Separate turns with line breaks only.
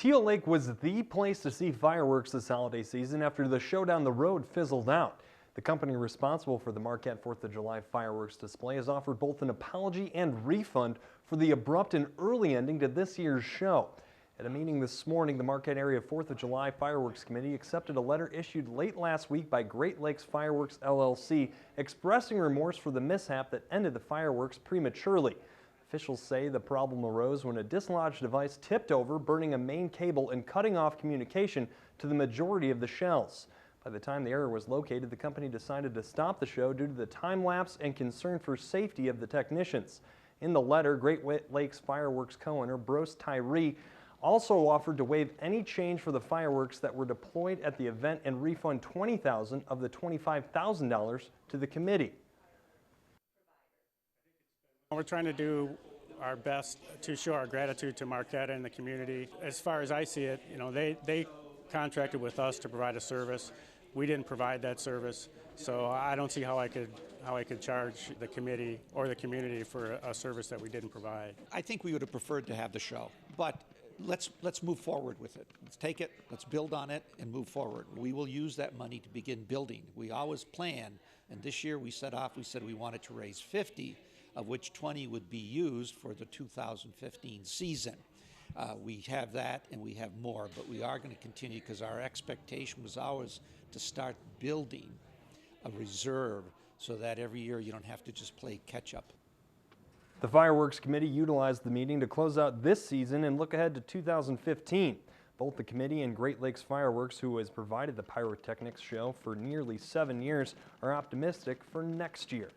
Teal Lake was the place to see fireworks this holiday season after the show down the road fizzled out. The company responsible for the Marquette 4th of July fireworks display has offered both an apology and refund for the abrupt and early ending to this year's show. At a meeting this morning, the Marquette Area 4th of July Fireworks Committee accepted a letter issued late last week by Great Lakes Fireworks LLC expressing remorse for the mishap that ended the fireworks prematurely. Officials say the problem arose when a dislodged device tipped over, burning a main cable and cutting off communication to the majority of the shells. By the time the error was located, the company decided to stop the show due to the time lapse and concern for safety of the technicians. In the letter, Great Lakes Fireworks co-owner Bruce Tyree also offered to waive any change for the fireworks that were deployed at the event and refund $20,000 of the $25,000 to the committee.
We're trying to do our best to show our gratitude to Marquette and the community. As far as I see it, they contracted with us to provide a service. We didn't provide that service, so I don't see how I could charge the committee or the community for a service that we didn't provide.
I think we would have preferred to have the show, but let's move forward with it. Let's take it, let's build on it, and move forward. We will use that money to begin building. We always plan, and this year we said we wanted to raise 50, of which 20 would be used for the 2015 season. We have that and we have more, but we are going to continue because our expectation was always to start building a reserve so that every year you don't have to just play catch up.
The Fireworks Committee utilized the meeting to close out this season and look ahead to 2015. Both the committee and Great Lakes Fireworks, who has provided the pyrotechnics show for nearly 7 years, are optimistic for next year.